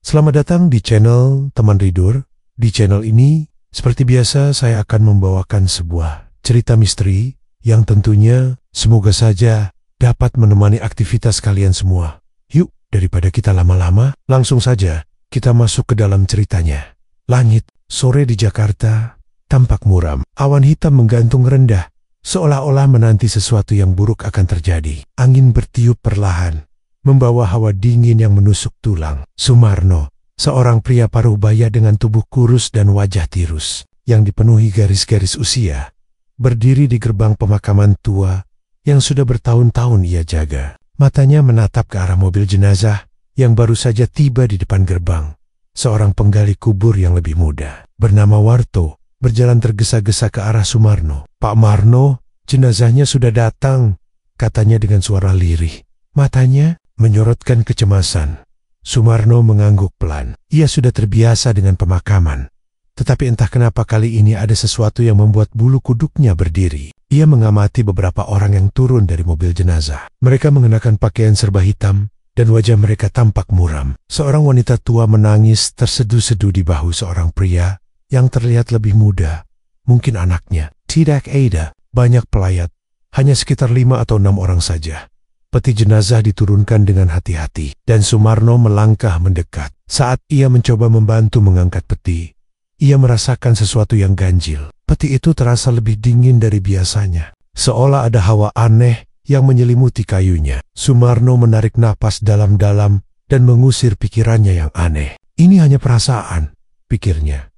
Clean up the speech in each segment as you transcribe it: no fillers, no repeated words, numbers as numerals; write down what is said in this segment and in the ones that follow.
Selamat datang di channel Teman Tidur. Di channel ini, seperti biasa saya akan membawakan sebuah cerita misteri yang tentunya semoga saja dapat menemani aktivitas kalian semua. Yuk, daripada kita lama-lama, langsung saja kita masuk ke dalam ceritanya. Langit sore di Jakarta tampak muram. Awan hitam menggantung rendah, seolah-olah menanti sesuatu yang buruk akan terjadi. Angin bertiup perlahan, membawa hawa dingin yang menusuk tulang. Sumarno, seorang pria paruh baya dengan tubuh kurus dan wajah tirus yang dipenuhi garis-garis usia, berdiri di gerbang pemakaman tua yang sudah bertahun-tahun ia jaga. Matanya menatap ke arah mobil jenazah yang baru saja tiba di depan gerbang. Seorang penggali kubur yang lebih muda, bernama Warto, berjalan tergesa-gesa ke arah Sumarno. "Pak Marno, jenazahnya sudah datang," katanya dengan suara lirih. Matanya menyorotkan kecemasan. Sumarno mengangguk pelan. Ia sudah terbiasa dengan pemakaman. Tetapi entah kenapa kali ini ada sesuatu yang membuat bulu kuduknya berdiri. Ia mengamati beberapa orang yang turun dari mobil jenazah. Mereka mengenakan pakaian serba hitam dan wajah mereka tampak muram. Seorang wanita tua menangis terseduh-seduh di bahu seorang pria yang terlihat lebih muda, mungkin anaknya. Tidak ada banyak pelayat, hanya sekitar 5 atau 6 orang saja. Peti jenazah diturunkan dengan hati-hati, dan Sumarno melangkah mendekat. Saat ia mencoba membantu mengangkat peti, ia merasakan sesuatu yang ganjil. Peti itu terasa lebih dingin dari biasanya, seolah ada hawa aneh yang menyelimuti kayunya. Sumarno menarik napas dalam-dalam dan mengusir pikirannya yang aneh. Ini hanya perasaan, pikirnya.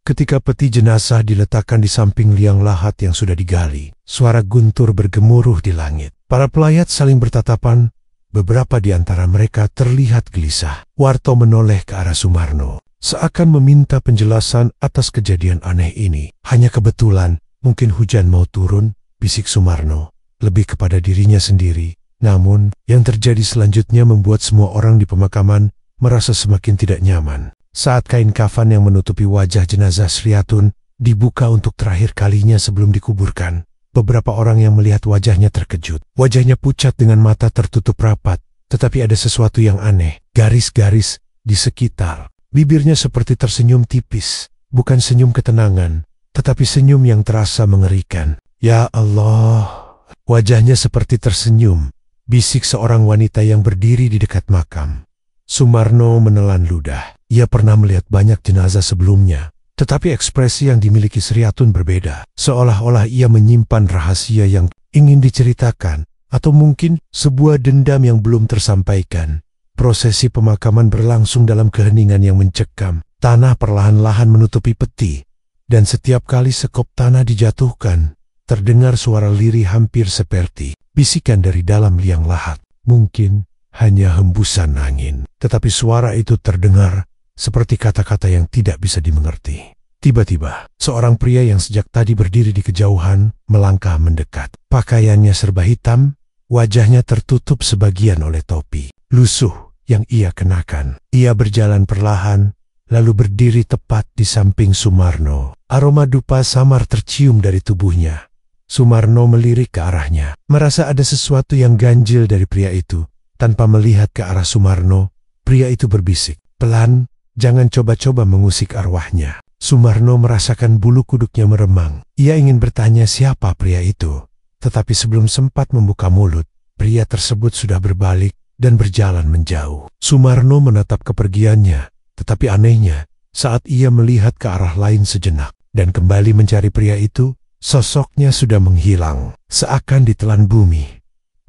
Ketika peti jenazah diletakkan di samping liang lahat yang sudah digali, suara guntur bergemuruh di langit. Para pelayat saling bertatapan, beberapa di antara mereka terlihat gelisah. Warto menoleh ke arah Sumarno, seakan meminta penjelasan atas kejadian aneh ini. "Hanya kebetulan, mungkin hujan mau turun," bisik Sumarno, lebih kepada dirinya sendiri. Namun, yang terjadi selanjutnya membuat semua orang di pemakaman merasa semakin tidak nyaman. Saat kain kafan yang menutupi wajah jenazah Sriatun dibuka untuk terakhir kalinya sebelum dikuburkan, beberapa orang yang melihat wajahnya terkejut. Wajahnya pucat dengan mata tertutup rapat, tetapi ada sesuatu yang aneh. Garis-garis di sekitar bibirnya seperti tersenyum tipis, bukan senyum ketenangan, tetapi senyum yang terasa mengerikan. "Ya Allah," wajahnya seperti tersenyum, bisik seorang wanita yang berdiri di dekat makam. Sumarno menelan ludah. Ia pernah melihat banyak jenazah sebelumnya, tetapi ekspresi yang dimiliki Sriatun berbeda, seolah-olah ia menyimpan rahasia yang ingin diceritakan, atau mungkin sebuah dendam yang belum tersampaikan. Prosesi pemakaman berlangsung dalam keheningan yang mencekam. Tanah perlahan-lahan menutupi peti, dan setiap kali sekop tanah dijatuhkan, terdengar suara lirih hampir seperti bisikan dari dalam liang lahat. Mungkin hanya hembusan angin, tetapi suara itu terdengar seperti kata-kata yang tidak bisa dimengerti. Tiba-tiba, seorang pria yang sejak tadi berdiri di kejauhan melangkah mendekat. Pakaiannya serba hitam, wajahnya tertutup sebagian oleh topi lusuh yang ia kenakan. Ia berjalan perlahan, lalu berdiri tepat di samping Sumarno. Aroma dupa samar tercium dari tubuhnya. Sumarno melirik ke arahnya, merasa ada sesuatu yang ganjil dari pria itu. Tanpa melihat ke arah Sumarno, pria itu berbisik, "Pelan, jangan coba-coba mengusik arwahnya." Sumarno merasakan bulu kuduknya meremang. Ia ingin bertanya siapa pria itu, tetapi sebelum sempat membuka mulut, pria tersebut sudah berbalik dan berjalan menjauh. Sumarno menatap kepergiannya, tetapi anehnya, saat ia melihat ke arah lain sejenak dan kembali mencari pria itu, sosoknya sudah menghilang, seakan ditelan bumi.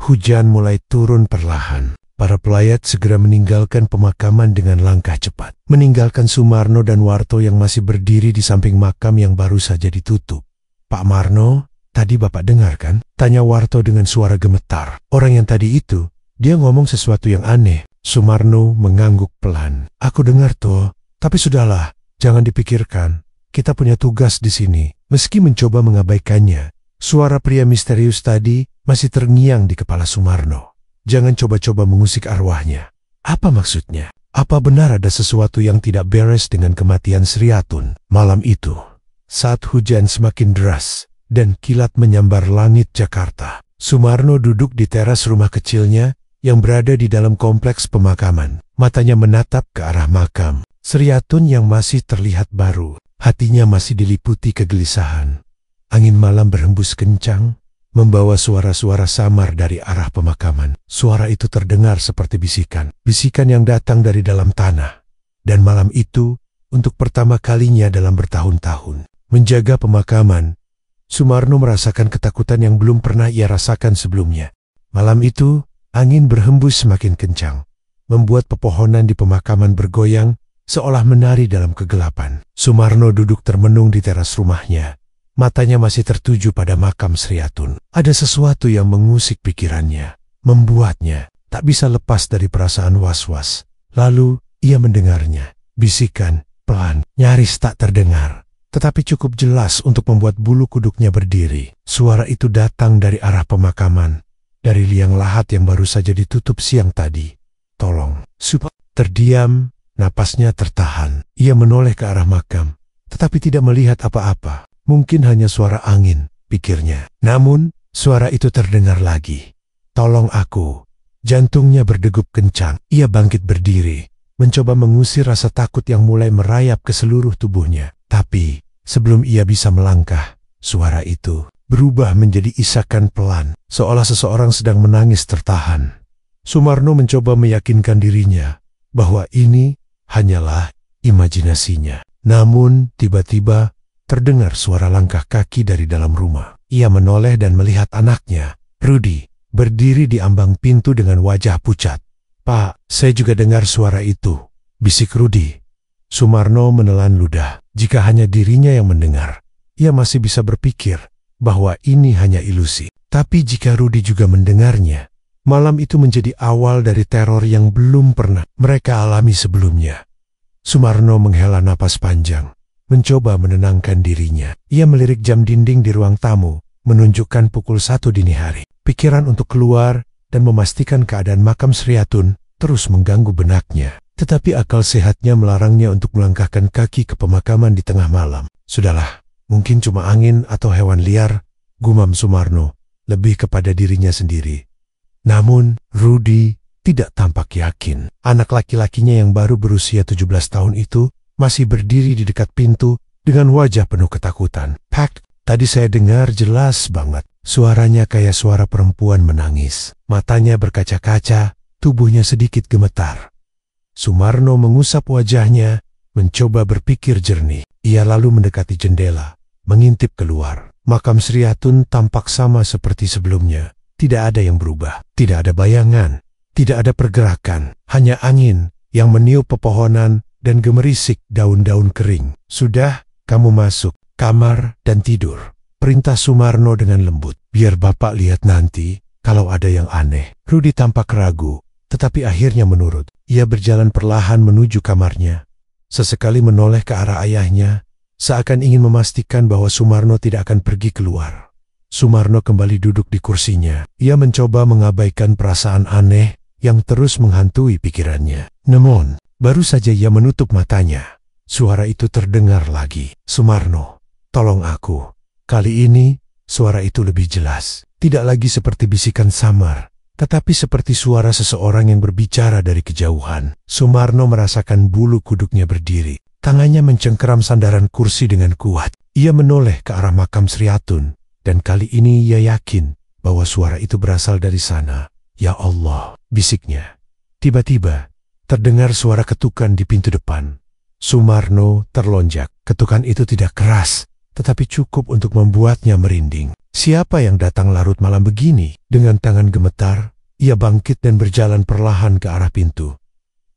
Hujan mulai turun perlahan. Para pelayat segera meninggalkan pemakaman dengan langkah cepat, meninggalkan Sumarno dan Warto yang masih berdiri di samping makam yang baru saja ditutup. "Pak Marno, tadi Bapak dengar kan?" tanya Warto dengan suara gemetar. "Orang yang tadi itu, dia ngomong sesuatu yang aneh." Sumarno mengangguk pelan. "Aku dengar toh, tapi sudahlah, jangan dipikirkan. Kita punya tugas di sini." Meski mencoba mengabaikannya, suara pria misterius tadi masih terngiang di kepala Sumarno. "Jangan coba-coba mengusik arwahnya." Apa maksudnya? Apa benar ada sesuatu yang tidak beres dengan kematian Sriatun? Malam itu, saat hujan semakin deras dan kilat menyambar langit Jakarta, Sumarno duduk di teras rumah kecilnya yang berada di dalam kompleks pemakaman. Matanya menatap ke arah makam Sriatun yang masih terlihat baru. Hatinya masih diliputi kegelisahan. Angin malam berhembus kencang, membawa suara-suara samar dari arah pemakaman. Suara itu terdengar seperti bisikan. Bisikan yang datang dari dalam tanah. Dan malam itu, untuk pertama kalinya dalam bertahun-tahun, menjaga pemakaman, Sumarno merasakan ketakutan yang belum pernah ia rasakan sebelumnya. Malam itu, angin berhembus semakin kencang, membuat pepohonan di pemakaman bergoyang seolah menari dalam kegelapan. Sumarno duduk termenung di teras rumahnya. Matanya masih tertuju pada makam Sriatun. Ada sesuatu yang mengusik pikirannya, membuatnya tak bisa lepas dari perasaan was-was. Lalu, ia mendengarnya. Bisikan, pelan, nyaris tak terdengar, tetapi cukup jelas untuk membuat bulu kuduknya berdiri. Suara itu datang dari arah pemakaman, dari liang lahat yang baru saja ditutup siang tadi. Tolong. Terdiam, napasnya tertahan. Ia menoleh ke arah makam, tetapi tidak melihat apa-apa. Mungkin hanya suara angin, pikirnya. Namun, suara itu terdengar lagi. Tolong aku. Jantungnya berdegup kencang. Ia bangkit berdiri, mencoba mengusir rasa takut yang mulai merayap ke seluruh tubuhnya. Tapi, sebelum ia bisa melangkah, suara itu berubah menjadi isakan pelan, seolah seseorang sedang menangis tertahan. Sumarno mencoba meyakinkan dirinya bahwa ini hanyalah imajinasinya. Namun, tiba-tiba terdengar suara langkah kaki dari dalam rumah. Ia menoleh dan melihat anaknya, Rudy, berdiri di ambang pintu dengan wajah pucat. "Pak, saya juga dengar suara itu," bisik Rudy. Sumarno menelan ludah. Jika hanya dirinya yang mendengar, ia masih bisa berpikir bahwa ini hanya ilusi. Tapi jika Rudy juga mendengarnya, malam itu menjadi awal dari teror yang belum pernah mereka alami sebelumnya. Sumarno menghela napas panjang, mencoba menenangkan dirinya. Ia melirik jam dinding di ruang tamu, menunjukkan pukul 1 dini hari. Pikiran untuk keluar dan memastikan keadaan makam Sriatun terus mengganggu benaknya. Tetapi akal sehatnya melarangnya untuk melangkahkan kaki ke pemakaman di tengah malam. Sudahlah, mungkin cuma angin atau hewan liar, gumam Sumarno, lebih kepada dirinya sendiri. Namun, Rudy tidak tampak yakin. Anak laki-lakinya yang baru berusia 17 tahun itu masih berdiri di dekat pintu dengan wajah penuh ketakutan. "Pak, tadi saya dengar jelas banget." Suaranya kayak suara perempuan menangis. Matanya berkaca-kaca, tubuhnya sedikit gemetar. Sumarno mengusap wajahnya, mencoba berpikir jernih. Ia lalu mendekati jendela, mengintip keluar. Makam Sriatun tampak sama seperti sebelumnya. Tidak ada yang berubah, tidak ada bayangan, tidak ada pergerakan, hanya angin yang meniup pepohonan dan gemerisik daun-daun kering. "Sudah, kamu masuk kamar dan tidur," perintah Sumarno dengan lembut. "Biar Bapak lihat nanti kalau ada yang aneh." Rudy tampak ragu, tetapi akhirnya menurut. Ia berjalan perlahan menuju kamarnya. Sesekali menoleh ke arah ayahnya, seakan ingin memastikan bahwa Sumarno tidak akan pergi keluar. Sumarno kembali duduk di kursinya. Ia mencoba mengabaikan perasaan aneh yang terus menghantui pikirannya. Namun, baru saja ia menutup matanya, suara itu terdengar lagi. "Sumarno, tolong aku." Kali ini, suara itu lebih jelas. Tidak lagi seperti bisikan samar, tetapi seperti suara seseorang yang berbicara dari kejauhan. Sumarno merasakan bulu kuduknya berdiri. Tangannya mencengkeram sandaran kursi dengan kuat. Ia menoleh ke arah makam Sriatun, dan kali ini ia yakin bahwa suara itu berasal dari sana. "Ya Allah," bisiknya. Tiba-tiba, terdengar suara ketukan di pintu depan. Sumarno terlonjak. Ketukan itu tidak keras, tetapi cukup untuk membuatnya merinding. Siapa yang datang larut malam begini? Dengan tangan gemetar, ia bangkit dan berjalan perlahan ke arah pintu.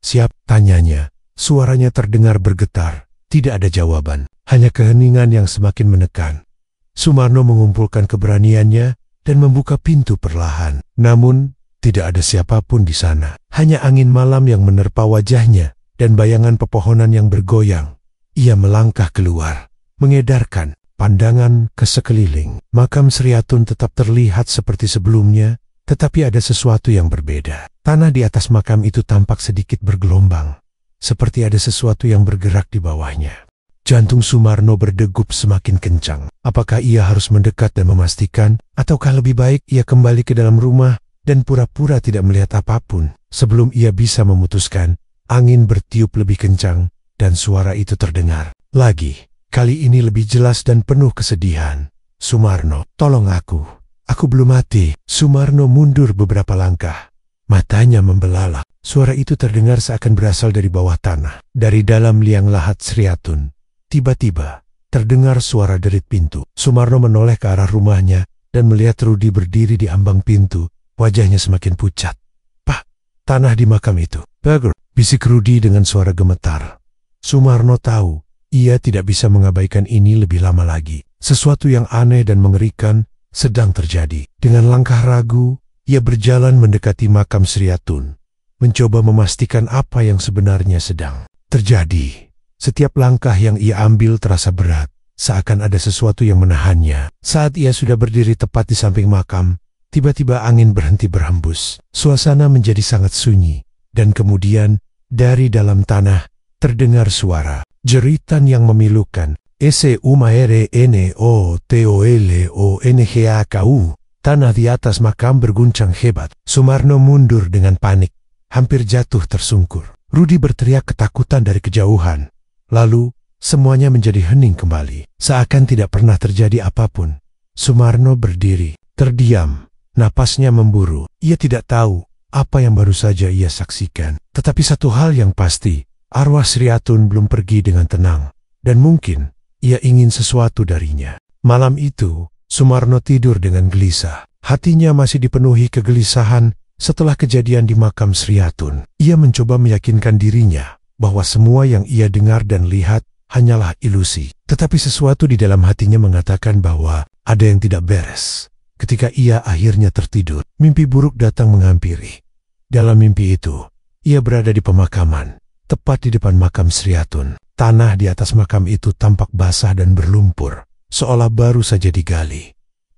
"Siap?" tanyanya. Suaranya terdengar bergetar. Tidak ada jawaban, hanya keheningan yang semakin menekan. Sumarno mengumpulkan keberaniannya dan membuka pintu perlahan. Namun, tidak ada siapapun di sana. Hanya angin malam yang menerpa wajahnya dan bayangan pepohonan yang bergoyang. Ia melangkah keluar, mengedarkan pandangan ke sekeliling. Makam Sriatun tetap terlihat seperti sebelumnya, tetapi ada sesuatu yang berbeda. Tanah di atas makam itu tampak sedikit bergelombang, seperti ada sesuatu yang bergerak di bawahnya. Jantung Sumarno berdegup semakin kencang. Apakah ia harus mendekat dan memastikan, ataukah lebih baik ia kembali ke dalam rumah dan pura-pura tidak melihat apapun. Sebelum ia bisa memutuskan, angin bertiup lebih kencang dan suara itu terdengar lagi. Kali ini lebih jelas dan penuh kesedihan. "Sumarno, tolong aku. Aku belum mati." Sumarno mundur beberapa langkah. Matanya membelalak. Suara itu terdengar seakan berasal dari bawah tanah. Dari dalam liang lahat Sriatun, tiba-tiba terdengar suara derit pintu. Sumarno menoleh ke arah rumahnya dan melihat Rudi berdiri di ambang pintu. Wajahnya semakin pucat. "Pak, tanah di makam itu." "Bagus," bisik Rudi dengan suara gemetar. Sumarno tahu ia tidak bisa mengabaikan ini lebih lama lagi. Sesuatu yang aneh dan mengerikan sedang terjadi. Dengan langkah ragu, ia berjalan mendekati makam Sriatun, mencoba memastikan apa yang sebenarnya sedang terjadi. Setiap langkah yang ia ambil terasa berat, seakan ada sesuatu yang menahannya. Saat ia sudah berdiri tepat di samping makam, tiba-tiba angin berhenti berhembus. Suasana menjadi sangat sunyi, dan kemudian dari dalam tanah terdengar suara jeritan yang memilukan. "SUMARNOTOLONGAKU." Tanah di atas makam berguncang hebat. Sumarno mundur dengan panik, hampir jatuh tersungkur. Rudi berteriak ketakutan dari kejauhan. Lalu, semuanya menjadi hening kembali, seakan tidak pernah terjadi apapun. Sumarno berdiri, terdiam, napasnya memburu. Ia tidak tahu apa yang baru saja ia saksikan. Tetapi satu hal yang pasti, arwah Sriatun belum pergi dengan tenang, dan mungkin ia ingin sesuatu darinya. Malam itu, Sumarno tidur dengan gelisah. Hatinya masih dipenuhi kegelisahan setelah kejadian di makam Sriatun. Ia mencoba meyakinkan dirinya bahwa semua yang ia dengar dan lihat hanyalah ilusi. Tetapi sesuatu di dalam hatinya mengatakan bahwa ada yang tidak beres. Ketika ia akhirnya tertidur, mimpi buruk datang menghampiri. Dalam mimpi itu, ia berada di pemakaman, tepat di depan makam Sriatun. Tanah di atas makam itu tampak basah dan berlumpur, seolah baru saja digali.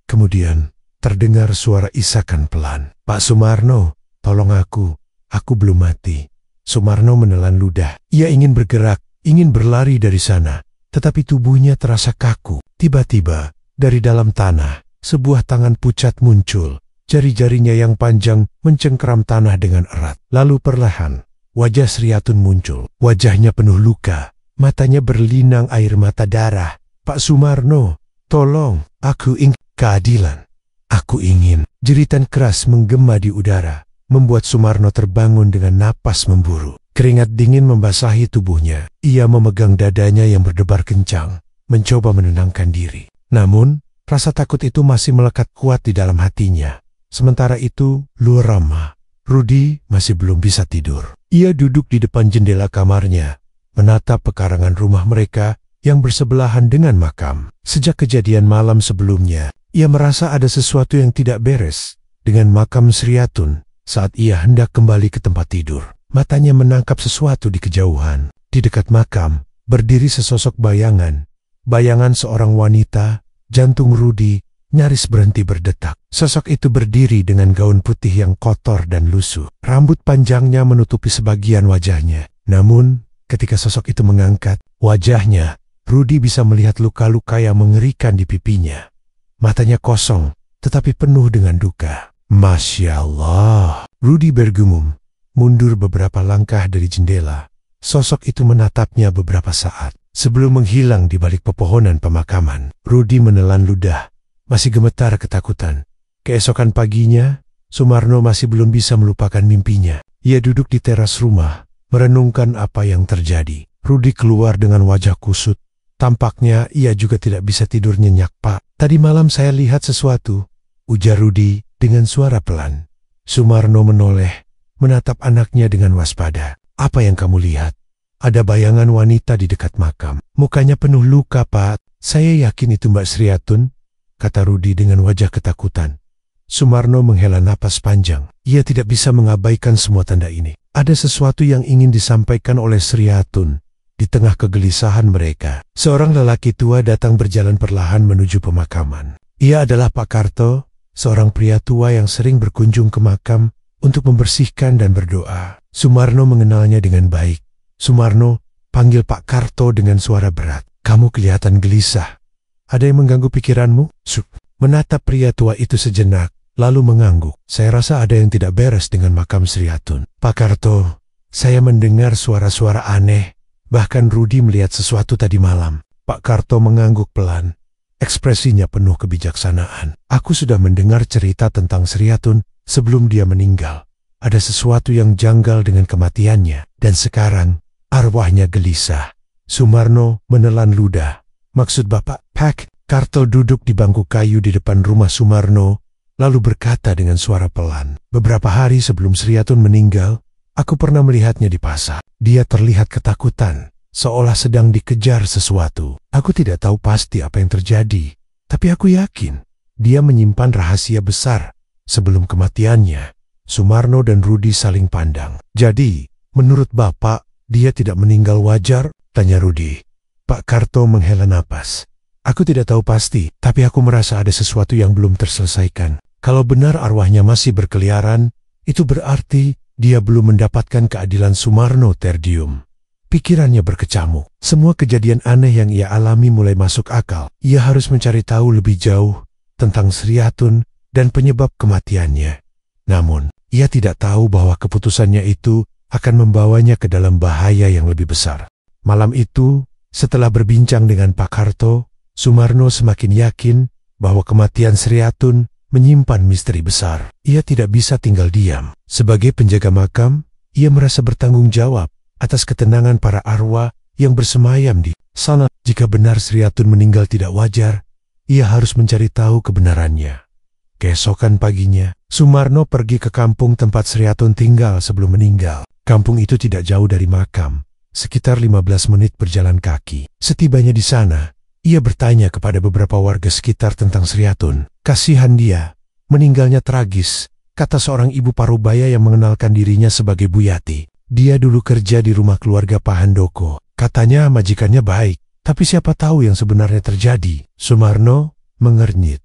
Kemudian terdengar suara isakan pelan. "Pak Sumarno, tolong aku belum mati." Sumarno menelan ludah. Ia ingin bergerak, ingin berlari dari sana, tetapi tubuhnya terasa kaku. Tiba-tiba, dari dalam tanah, sebuah tangan pucat muncul. Jari-jarinya yang panjang mencengkeram tanah dengan erat. Lalu perlahan, wajah Sriatun muncul. Wajahnya penuh luka, matanya berlinang air mata darah. "Pak Sumarno, tolong, aku ingin keadilan. Aku ingin." Jeritan keras menggema di udara, membuat Sumarno terbangun dengan napas memburu. Keringat dingin membasahi tubuhnya. Ia memegang dadanya yang berdebar kencang, mencoba menenangkan diri. Namun, rasa takut itu masih melekat kuat di dalam hatinya. Sementara itu, luar rumah, Rudi masih belum bisa tidur. Ia duduk di depan jendela kamarnya, menatap pekarangan rumah mereka yang bersebelahan dengan makam. Sejak kejadian malam sebelumnya, ia merasa ada sesuatu yang tidak beres dengan makam Sriatun. Saat ia hendak kembali ke tempat tidur, matanya menangkap sesuatu di kejauhan. Di dekat makam, berdiri sesosok bayangan. Bayangan seorang wanita. Jantung Rudi nyaris berhenti berdetak. Sosok itu berdiri dengan gaun putih yang kotor dan lusuh. Rambut panjangnya menutupi sebagian wajahnya. Namun, ketika sosok itu mengangkat wajahnya, Rudi bisa melihat luka-luka yang mengerikan di pipinya. Matanya kosong, tetapi penuh dengan duka. "Masya Allah." Rudi bergumam, mundur beberapa langkah dari jendela. Sosok itu menatapnya beberapa saat, sebelum menghilang di balik pepohonan pemakaman. Rudi menelan ludah, masih gemetar ketakutan. Keesokan paginya, Sumarno masih belum bisa melupakan mimpinya. Ia duduk di teras rumah, merenungkan apa yang terjadi. Rudi keluar dengan wajah kusut. Tampaknya ia juga tidak bisa tidur nyenyak. "Pak, tadi malam saya lihat sesuatu," ujar Rudi dengan suara pelan. Sumarno menoleh, menatap anaknya dengan waspada. "Apa yang kamu lihat?" "Ada bayangan wanita di dekat makam. Mukanya penuh luka, Pak." "Saya yakin itu Mbak Sriatun," kata Rudi dengan wajah ketakutan. Sumarno menghela napas panjang. Ia tidak bisa mengabaikan semua tanda ini. Ada sesuatu yang ingin disampaikan oleh Sriatun. Di tengah kegelisahan mereka, seorang lelaki tua datang berjalan perlahan menuju pemakaman. Ia adalah Pak Karto, seorang pria tua yang sering berkunjung ke makam untuk membersihkan dan berdoa. Sumarno mengenalnya dengan baik. "Sumarno," panggil Pak Karto dengan suara berat. "Kamu kelihatan gelisah. Ada yang mengganggu pikiranmu?" Menatap pria tua itu sejenak, lalu mengangguk. Saya rasa ada yang tidak beres dengan makam Sri Hatun. Pak Karto, saya mendengar suara-suara aneh. Bahkan Rudi melihat sesuatu tadi malam. Pak Karto mengangguk pelan. Ekspresinya penuh kebijaksanaan. Aku sudah mendengar cerita tentang Sri Hatun sebelum dia meninggal. Ada sesuatu yang janggal dengan kematiannya. Dan sekarang, arwahnya gelisah. Sumarno menelan ludah. Maksud Bapak, Pak Karto duduk di bangku kayu di depan rumah Sumarno, lalu berkata dengan suara pelan. Beberapa hari sebelum Sri Hatun meninggal, aku pernah melihatnya di pasar. Dia terlihat ketakutan, seolah sedang dikejar sesuatu. Aku tidak tahu pasti apa yang terjadi, tapi aku yakin dia menyimpan rahasia besar. Sebelum kematiannya, Sumarno dan Rudi saling pandang. Jadi, menurut Bapak, dia tidak meninggal wajar? Tanya Rudi. Pak Karto menghela napas. Aku tidak tahu pasti, tapi aku merasa ada sesuatu yang belum terselesaikan. Kalau benar arwahnya masih berkeliaran, itu berarti dia belum mendapatkan keadilan. Sumarno terdiam. Pikirannya berkecamuk. Semua kejadian aneh yang ia alami mulai masuk akal. Ia harus mencari tahu lebih jauh tentang Sri Hatun dan penyebab kematiannya. Namun, ia tidak tahu bahwa keputusannya itu akan membawanya ke dalam bahaya yang lebih besar. Malam itu, setelah berbincang dengan Pak Karto, Sumarno semakin yakin bahwa kematian Sri Hatun menyimpan misteri besar. Ia tidak bisa tinggal diam. Sebagai penjaga makam, ia merasa bertanggung jawab atas ketenangan para arwah yang bersemayam di sana. Jika benar Sri Hatun meninggal tidak wajar, ia harus mencari tahu kebenarannya. Keesokan paginya, Sumarno pergi ke kampung tempat Sri Hatun tinggal sebelum meninggal. Kampung itu tidak jauh dari makam, sekitar 15 menit berjalan kaki. Setibanya di sana, ia bertanya kepada beberapa warga sekitar tentang Sri Hatun. Kasihan dia, meninggalnya tragis, kata seorang ibu parubaya yang mengenalkan dirinya sebagai Bu Yati. Dia dulu kerja di rumah keluarga Pak Handoko. Katanya majikannya baik, tapi siapa tahu yang sebenarnya terjadi. Sumarno mengernyit.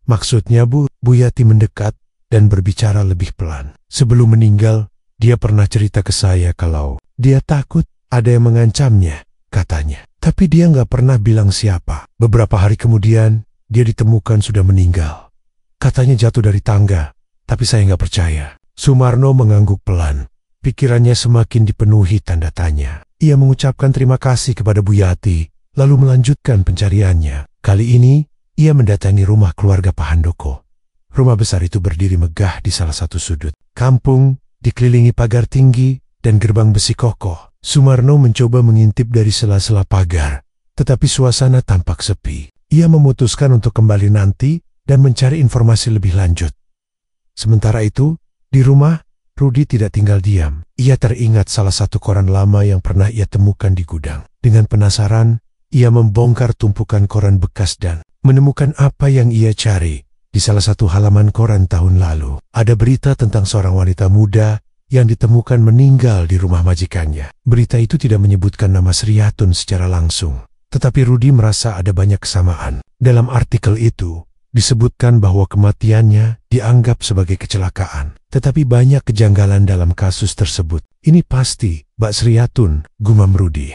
Maksudnya Bu Yati mendekat dan berbicara lebih pelan. Sebelum meninggal, dia pernah cerita ke saya kalau dia takut ada yang mengancamnya, katanya. Tapi dia nggak pernah bilang siapa. Beberapa hari kemudian, dia ditemukan sudah meninggal. Katanya jatuh dari tangga, tapi saya nggak percaya. Sumarno mengangguk pelan. Pikirannya semakin dipenuhi tanda tanya. Ia mengucapkan terima kasih kepada Bu Yati, lalu melanjutkan pencariannya. Kali ini, ia mendatangi rumah keluarga Pak Handoko. Rumah besar itu berdiri megah di salah satu sudut. Kampung dikelilingi pagar tinggi dan gerbang besi kokoh. Sumarno mencoba mengintip dari sela-sela pagar, tetapi suasana tampak sepi. Ia memutuskan untuk kembali nanti dan mencari informasi lebih lanjut. Sementara itu, di rumah, Rudi tidak tinggal diam. Ia teringat salah satu koran lama yang pernah ia temukan di gudang. Dengan penasaran, ia membongkar tumpukan koran bekas dan menemukan apa yang ia cari. Di salah satu halaman koran tahun lalu, ada berita tentang seorang wanita muda yang ditemukan meninggal di rumah majikannya. Berita itu tidak menyebutkan nama Sri Hatun secara langsung, tetapi Rudi merasa ada banyak kesamaan. Dalam artikel itu, disebutkan bahwa kematiannya dianggap sebagai kecelakaan, tetapi banyak kejanggalan dalam kasus tersebut. Ini pasti Mbak Sri Hatun, gumam Rudi.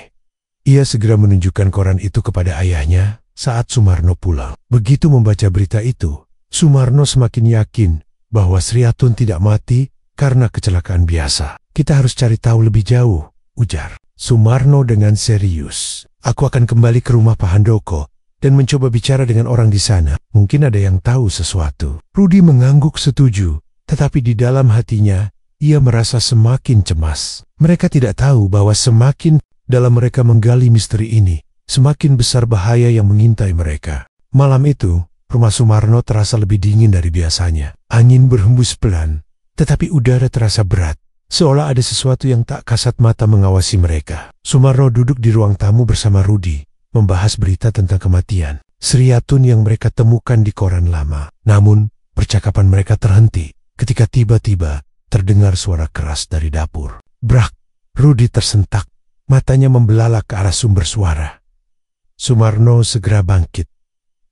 Ia segera menunjukkan koran itu kepada ayahnya saat Sumarno pulang. Begitu membaca berita itu, Sumarno semakin yakin bahwa Sri Hatun tidak mati karena kecelakaan biasa. Kita harus cari tahu lebih jauh, ujar Sumarno dengan serius. Aku akan kembali ke rumah Pak Handoko dan mencoba bicara dengan orang di sana. Mungkin ada yang tahu sesuatu. Rudi mengangguk setuju, tetapi di dalam hatinya, ia merasa semakin cemas. Mereka tidak tahu bahwa semakin dalam mereka menggali misteri ini, semakin besar bahaya yang mengintai mereka. Malam itu, rumah Sumarno terasa lebih dingin dari biasanya. Angin berhembus pelan, tetapi udara terasa berat, seolah ada sesuatu yang tak kasat mata mengawasi mereka. Sumarno duduk di ruang tamu bersama Rudi, membahas berita tentang kematian Sri Hatun yang mereka temukan di koran lama. Namun, percakapan mereka terhenti ketika tiba-tiba terdengar suara keras dari dapur. Brak! Rudi tersentak, matanya membelalak ke arah sumber suara. Sumarno segera bangkit,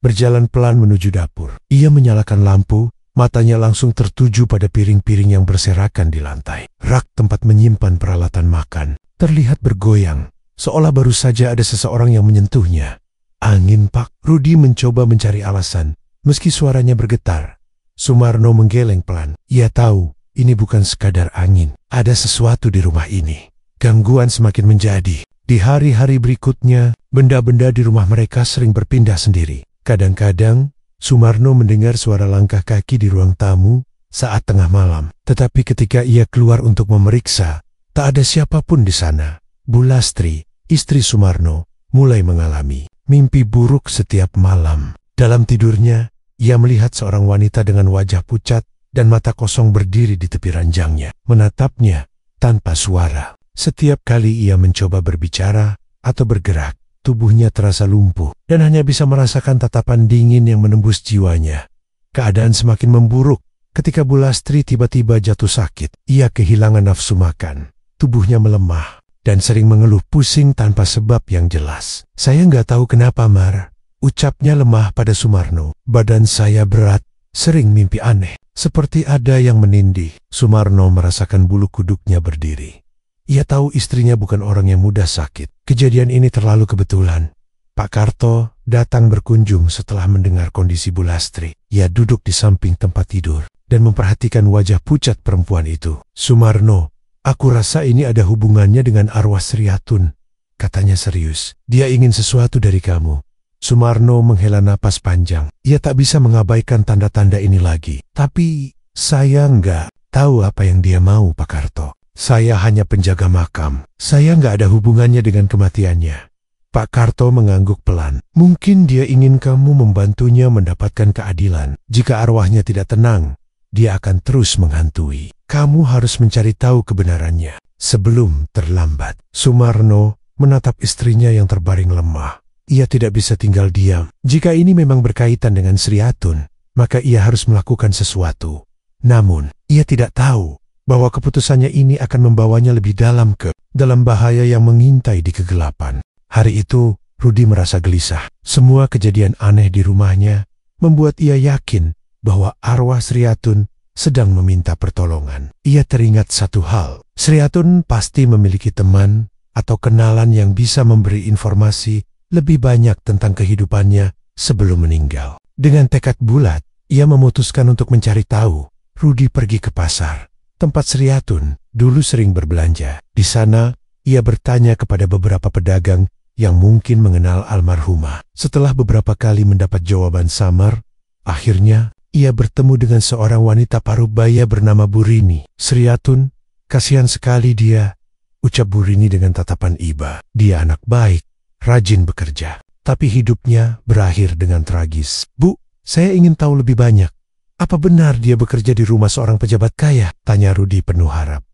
berjalan pelan menuju dapur. Ia menyalakan lampu, matanya langsung tertuju pada piring-piring yang berserakan di lantai. Rak tempat menyimpan peralatan makan terlihat bergoyang, seolah baru saja ada seseorang yang menyentuhnya. Angin, Pak. Rudi mencoba mencari alasan, meski suaranya bergetar. Sumarno menggeleng pelan. Ia tahu ini bukan sekadar angin. Ada sesuatu di rumah ini. Gangguan semakin menjadi. Di hari-hari berikutnya, benda-benda di rumah mereka sering berpindah sendiri. Kadang-kadang, Sumarno mendengar suara langkah kaki di ruang tamu saat tengah malam. Tetapi ketika ia keluar untuk memeriksa, tak ada siapapun di sana. Bu Lastri, istri Sumarno, mulai mengalami mimpi buruk setiap malam. Dalam tidurnya, ia melihat seorang wanita dengan wajah pucat dan mata kosong berdiri di tepi ranjangnya, menatapnya tanpa suara. Setiap kali ia mencoba berbicara atau bergerak, tubuhnya terasa lumpuh dan hanya bisa merasakan tatapan dingin yang menembus jiwanya. Keadaan semakin memburuk ketika Bu Lastri tiba-tiba jatuh sakit. Ia kehilangan nafsu makan, tubuhnya melemah, dan sering mengeluh pusing tanpa sebab yang jelas. Saya nggak tahu kenapa, Mar, ucapnya lemah pada Sumarno. Badan saya berat, sering mimpi aneh, seperti ada yang menindih. Sumarno merasakan bulu kuduknya berdiri. Ia tahu istrinya bukan orang yang mudah sakit. Kejadian ini terlalu kebetulan. Pak Karto datang berkunjung setelah mendengar kondisi Bu Lastri. Ia duduk di samping tempat tidur dan memperhatikan wajah pucat perempuan itu. Sumarno, aku rasa ini ada hubungannya dengan arwah Sriatun, katanya serius. Dia ingin sesuatu dari kamu. Sumarno menghela napas panjang. Ia tak bisa mengabaikan tanda-tanda ini lagi. Tapi saya nggak tahu apa yang dia mau, Pak Karto. Saya hanya penjaga makam. Saya nggak ada hubungannya dengan kematiannya. Pak Karto mengangguk pelan. Mungkin dia ingin kamu membantunya mendapatkan keadilan. Jika arwahnya tidak tenang, dia akan terus menghantui. Kamu harus mencari tahu kebenarannya sebelum terlambat. Sumarno menatap istrinya yang terbaring lemah. Ia tidak bisa tinggal diam. Jika ini memang berkaitan dengan Sriatun, maka ia harus melakukan sesuatu. Namun, ia tidak tahu bahwa keputusannya ini akan membawanya lebih dalam dalam bahaya yang mengintai di kegelapan. Hari itu, Rudi merasa gelisah. Semua kejadian aneh di rumahnya membuat ia yakin bahwa arwah Sriatun sedang meminta pertolongan. Ia teringat satu hal. Sriatun pasti memiliki teman atau kenalan yang bisa memberi informasi lebih banyak tentang kehidupannya sebelum meninggal. Dengan tekad bulat, ia memutuskan untuk mencari tahu. Rudi pergi ke pasar, tempat Sriatun dulu sering berbelanja. Di sana, ia bertanya kepada beberapa pedagang yang mungkin mengenal almarhumah. Setelah beberapa kali mendapat jawaban samar, akhirnya ia bertemu dengan seorang wanita parubaya bernama Burini. Sriatun, kasihan sekali dia, ucap Burini dengan tatapan iba. Dia anak baik, rajin bekerja, tapi hidupnya berakhir dengan tragis. Bu, saya ingin tahu lebih banyak. Apa benar dia bekerja di rumah seorang pejabat kaya? Tanya Rudi penuh harap.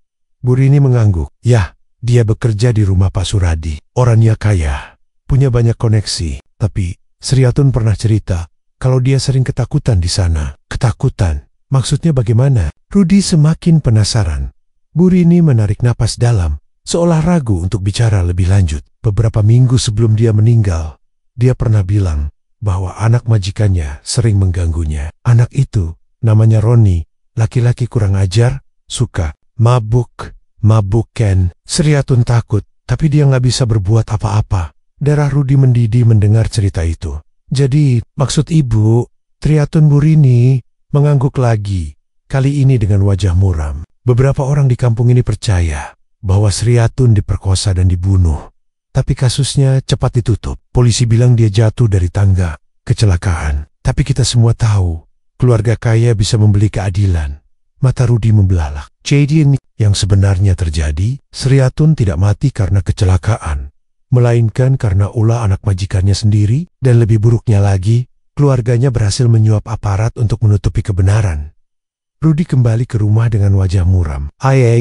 Burini mengangguk. Ya, dia bekerja di rumah Pak Suradi. Orangnya kaya, punya banyak koneksi. Tapi Sriatun pernah cerita kalau dia sering ketakutan di sana. Ketakutan? Maksudnya bagaimana? Rudi semakin penasaran. Burini menarik napas dalam, seolah ragu untuk bicara lebih lanjut. Beberapa minggu sebelum dia meninggal, dia pernah bilang bahwa anak majikannya sering mengganggunya. Anak itu, namanya Roni, laki-laki kurang ajar, suka mabuk-mabukan. Sriatun takut, tapi dia nggak bisa berbuat apa-apa. Darah Rudi mendidih mendengar cerita itu. Jadi, maksud ibu, Sriatun Burini mengangguk lagi, kali ini dengan wajah muram. Beberapa orang di kampung ini percaya bahwa Sriatun diperkosa dan dibunuh. Tapi kasusnya cepat ditutup. Polisi bilang dia jatuh dari tangga, kecelakaan. Tapi kita semua tahu, keluarga kaya bisa membeli keadilan. Mata Rudi membelalak. Jadi ini yang sebenarnya terjadi, Sriatun tidak mati karena kecelakaan, melainkan karena ulah anak majikannya sendiri, dan lebih buruknya lagi, keluarganya berhasil menyuap aparat untuk menutupi kebenaran. Rudi kembali ke rumah dengan wajah muram. Ayah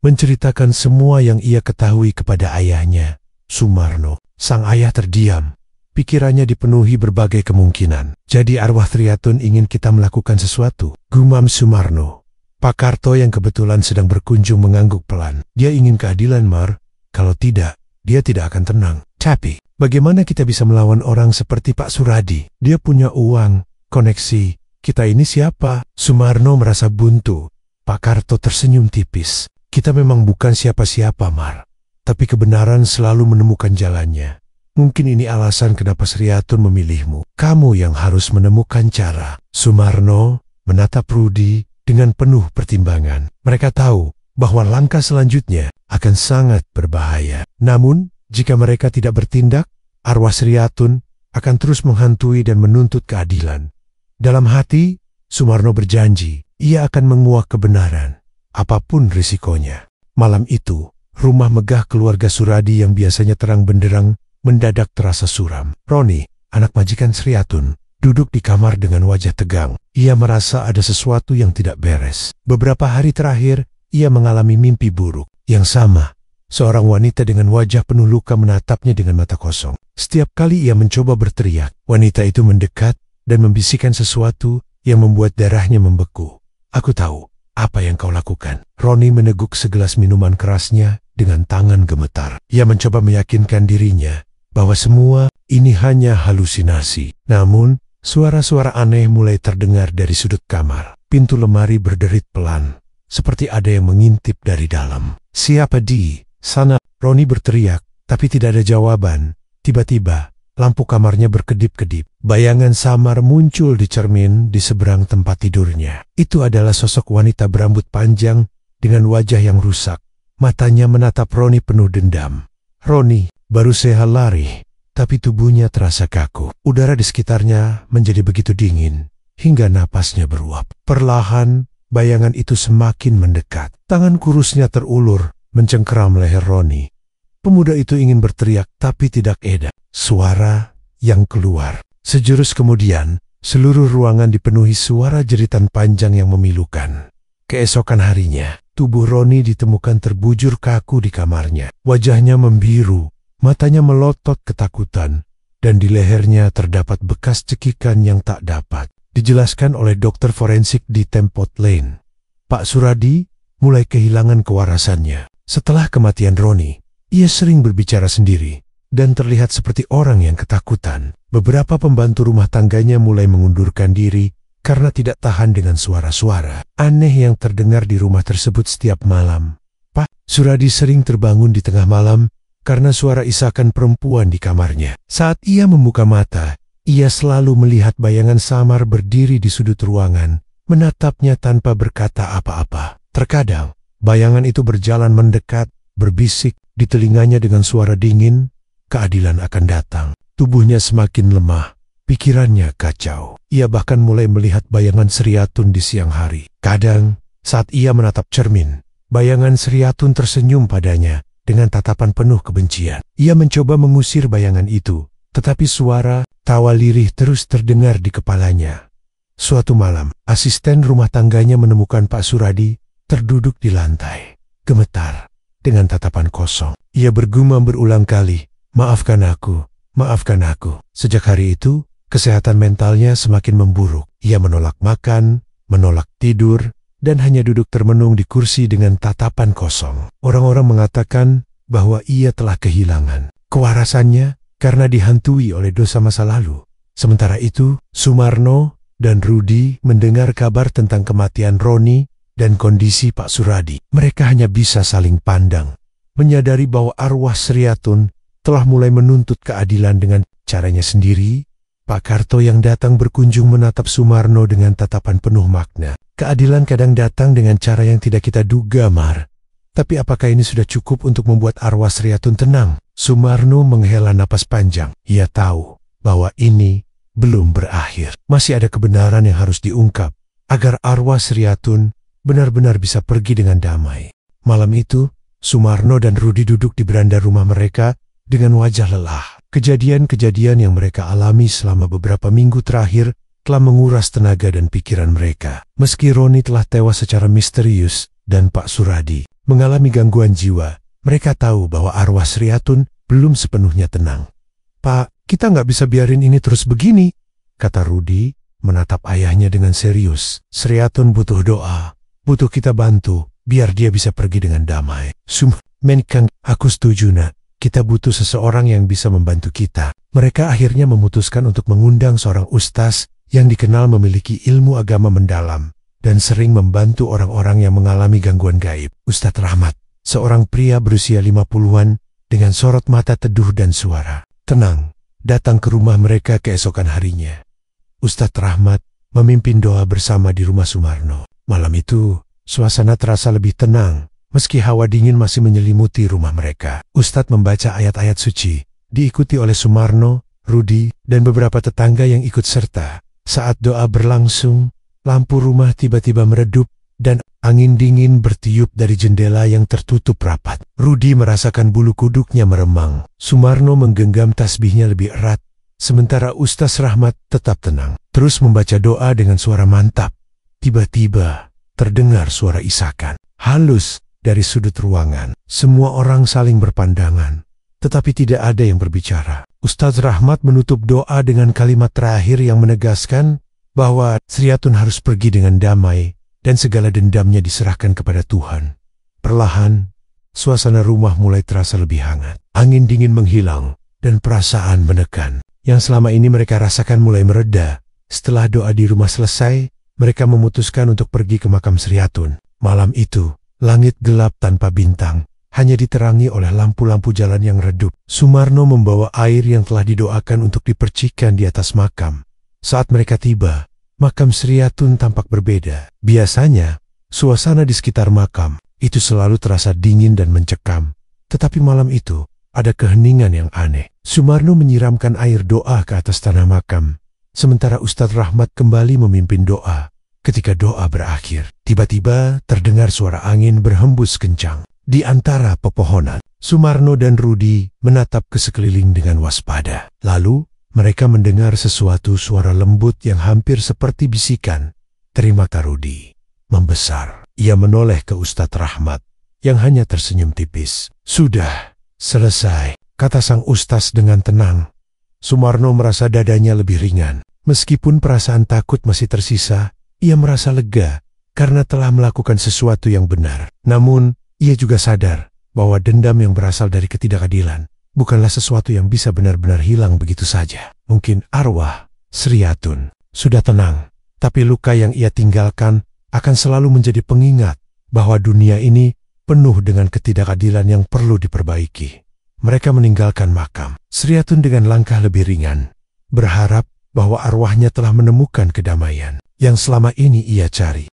menceritakan semua yang ia ketahui kepada ayahnya, Sumarno. Sang ayah terdiam. Pikirannya dipenuhi berbagai kemungkinan. Jadi arwah Sriatun ingin kita melakukan sesuatu, gumam Sumarno. Pak Karto yang kebetulan sedang berkunjung mengangguk pelan. Dia ingin keadilan, Mar. Kalau tidak, dia tidak akan tenang. Tapi, bagaimana kita bisa melawan orang seperti Pak Suradi? Dia punya uang, koneksi. Kita ini siapa? Sumarno merasa buntu. Pak Karto tersenyum tipis. Kita memang bukan siapa-siapa, Mar. Tapi kebenaran selalu menemukan jalannya. Mungkin ini alasan kenapa Sriatun memilihmu. Kamu yang harus menemukan cara. Sumarno, menatap Rudy dengan penuh pertimbangan. Mereka tahu bahwa langkah selanjutnya akan sangat berbahaya. Namun, jika mereka tidak bertindak, arwah Sriatun akan terus menghantui dan menuntut keadilan. Dalam hati, Sumarno berjanji ia akan menguak kebenaran, apapun risikonya. Malam itu, rumah megah keluarga Suradi yang biasanya terang benderang mendadak terasa suram. Roni, anak majikan Sriatun, duduk di kamar dengan wajah tegang. Ia merasa ada sesuatu yang tidak beres. Beberapa hari terakhir, ia mengalami mimpi buruk. Yang sama, seorang wanita dengan wajah penuh luka menatapnya dengan mata kosong. Setiap kali ia mencoba berteriak, wanita itu mendekat dan membisikkan sesuatu yang membuat darahnya membeku. "Aku tahu apa yang kau lakukan." Roni meneguk segelas minuman kerasnya dengan tangan gemetar. Ia mencoba meyakinkan dirinya bahwa semua ini hanya halusinasi. Namun, suara-suara aneh mulai terdengar dari sudut kamar. Pintu lemari berderit pelan, seperti ada yang mengintip dari dalam. "Siapa di sana?" Roni berteriak, tapi tidak ada jawaban. Tiba-tiba, lampu kamarnya berkedip-kedip. Bayangan samar muncul di cermin di seberang tempat tidurnya. Itu adalah sosok wanita berambut panjang dengan wajah yang rusak. Matanya menatap Roni penuh dendam. Roni baru sehat lari, tapi tubuhnya terasa kaku. Udara di sekitarnya menjadi begitu dingin, hingga napasnya beruap. Perlahan, bayangan itu semakin mendekat. Tangan kurusnya terulur, mencengkeram leher Roni. Pemuda itu ingin berteriak, tapi tidak eda. Suara yang keluar. Sejurus kemudian, seluruh ruangan dipenuhi suara jeritan panjang yang memilukan. Keesokan harinya, tubuh Roni ditemukan terbujur kaku di kamarnya. Wajahnya membiru, matanya melotot ketakutan, dan di lehernya terdapat bekas cekikan yang tak dapat dijelaskan oleh dokter forensik di Tempot Lane. Pak Suradi mulai kehilangan kewarasannya. Setelah kematian Roni, ia sering berbicara sendiri dan terlihat seperti orang yang ketakutan. Beberapa pembantu rumah tangganya mulai mengundurkan diri karena tidak tahan dengan suara-suara aneh yang terdengar di rumah tersebut setiap malam. Pak Suradi sering terbangun di tengah malam karena suara isakan perempuan di kamarnya. Saat ia membuka mata, ia selalu melihat bayangan samar berdiri di sudut ruangan, menatapnya tanpa berkata apa-apa. Terkadang, bayangan itu berjalan mendekat, berbisik di telinganya dengan suara dingin, "Keadilan akan datang." Tubuhnya semakin lemah, pikirannya kacau. Ia bahkan mulai melihat bayangan Sriatun di siang hari. Kadang, saat ia menatap cermin, bayangan Sriatun tersenyum padanya dengan tatapan penuh kebencian. Ia mencoba mengusir bayangan itu, tetapi suara tawa lirih terus terdengar di kepalanya. Suatu malam, asisten rumah tangganya menemukan Pak Suradi terduduk di lantai, gemetar, dengan tatapan kosong. Ia bergumam berulang kali, "Maafkan aku, maafkan aku." Sejak hari itu, kesehatan mentalnya semakin memburuk. Ia menolak makan, menolak tidur, dan hanya duduk termenung di kursi dengan tatapan kosong. Orang-orang mengatakan bahwa ia telah kehilangan kewarasannya karena dihantui oleh dosa masa lalu. Sementara itu, Sumarno dan Rudy mendengar kabar tentang kematian Roni dan kondisi Pak Suradi. Mereka hanya bisa saling pandang, menyadari bahwa arwah Sriatun telah mulai menuntut keadilan dengan caranya sendiri. Pak Karto yang datang berkunjung menatap Sumarno dengan tatapan penuh makna. Keadilan kadang datang dengan cara yang tidak kita duga, Mar. Tapi apakah ini sudah cukup untuk membuat arwah Sriatun tenang? Sumarno menghela napas panjang. Ia tahu bahwa ini belum berakhir. Masih ada kebenaran yang harus diungkap agar arwah Sriatun benar-benar bisa pergi dengan damai. Malam itu, Sumarno dan Rudy duduk di beranda rumah mereka dengan wajah lelah. Kejadian-kejadian yang mereka alami selama beberapa minggu terakhir telah menguras tenaga dan pikiran mereka. Meski Roni telah tewas secara misterius dan Pak Suradi mengalami gangguan jiwa, mereka tahu bahwa arwah Sriatun belum sepenuhnya tenang. "Pak, kita nggak bisa biarin ini terus begini," kata Rudy menatap ayahnya dengan serius. "Sriatun butuh doa, butuh kita bantu, biar dia bisa pergi dengan damai." Menikang, aku setuju, Nak. Kita butuh seseorang yang bisa membantu kita. Mereka akhirnya memutuskan untuk mengundang seorang ustaz yang dikenal memiliki ilmu agama mendalam dan sering membantu orang-orang yang mengalami gangguan gaib. Ustadz Rahmat, seorang pria berusia 50-an dengan sorot mata teduh dan suara tenang, datang ke rumah mereka keesokan harinya. Ustadz Rahmat memimpin doa bersama di rumah Sumarno. Malam itu, suasana terasa lebih tenang, meski hawa dingin masih menyelimuti rumah mereka. Ustadz membaca ayat-ayat suci, diikuti oleh Sumarno, Rudi, dan beberapa tetangga yang ikut serta. Saat doa berlangsung, lampu rumah tiba-tiba meredup, dan angin dingin bertiup dari jendela yang tertutup rapat. Rudi merasakan bulu kuduknya meremang. Sumarno menggenggam tasbihnya lebih erat, sementara Ustaz Rahmat tetap tenang, terus membaca doa dengan suara mantap. Tiba-tiba, terdengar suara isakan halus dari sudut ruangan. Semua orang saling berpandangan, tetapi tidak ada yang berbicara. Ustaz Rahmat menutup doa dengan kalimat terakhir yang menegaskan bahwa Sriatun harus pergi dengan damai dan segala dendamnya diserahkan kepada Tuhan. Perlahan, suasana rumah mulai terasa lebih hangat. Angin dingin menghilang dan perasaan menekan yang selama ini mereka rasakan mulai mereda. Setelah doa di rumah selesai, mereka memutuskan untuk pergi ke makam Sriatun. Malam itu, langit gelap tanpa bintang, hanya diterangi oleh lampu-lampu jalan yang redup. Sumarno membawa air yang telah didoakan untuk dipercikan di atas makam. Saat mereka tiba, makam Sriatun tampak berbeda. Biasanya, suasana di sekitar makam itu selalu terasa dingin dan mencekam. Tetapi malam itu, ada keheningan yang aneh. Sumarno menyiramkan air doa ke atas tanah makam, sementara Ustadz Rahmat kembali memimpin doa. Ketika doa berakhir, tiba-tiba terdengar suara angin berhembus kencang. Di antara pepohonan, Sumarno dan Rudi menatap ke sekeliling dengan waspada. Lalu, mereka mendengar sesuatu suara lembut yang hampir seperti bisikan. "Terima kasih, Rudi." Membesar, ia menoleh ke Ustadz Rahmat, yang hanya tersenyum tipis. "Sudah, selesai," kata sang ustaz dengan tenang. Sumarno merasa dadanya lebih ringan. Meskipun perasaan takut masih tersisa, ia merasa lega karena telah melakukan sesuatu yang benar. Namun, ia juga sadar bahwa dendam yang berasal dari ketidakadilan bukanlah sesuatu yang bisa benar-benar hilang begitu saja. Mungkin arwah Sriatun sudah tenang, tapi luka yang ia tinggalkan akan selalu menjadi pengingat bahwa dunia ini penuh dengan ketidakadilan yang perlu diperbaiki. Mereka meninggalkan makam Sriatun dengan langkah lebih ringan, berharap bahwa arwahnya telah menemukan kedamaian yang selama ini ia cari.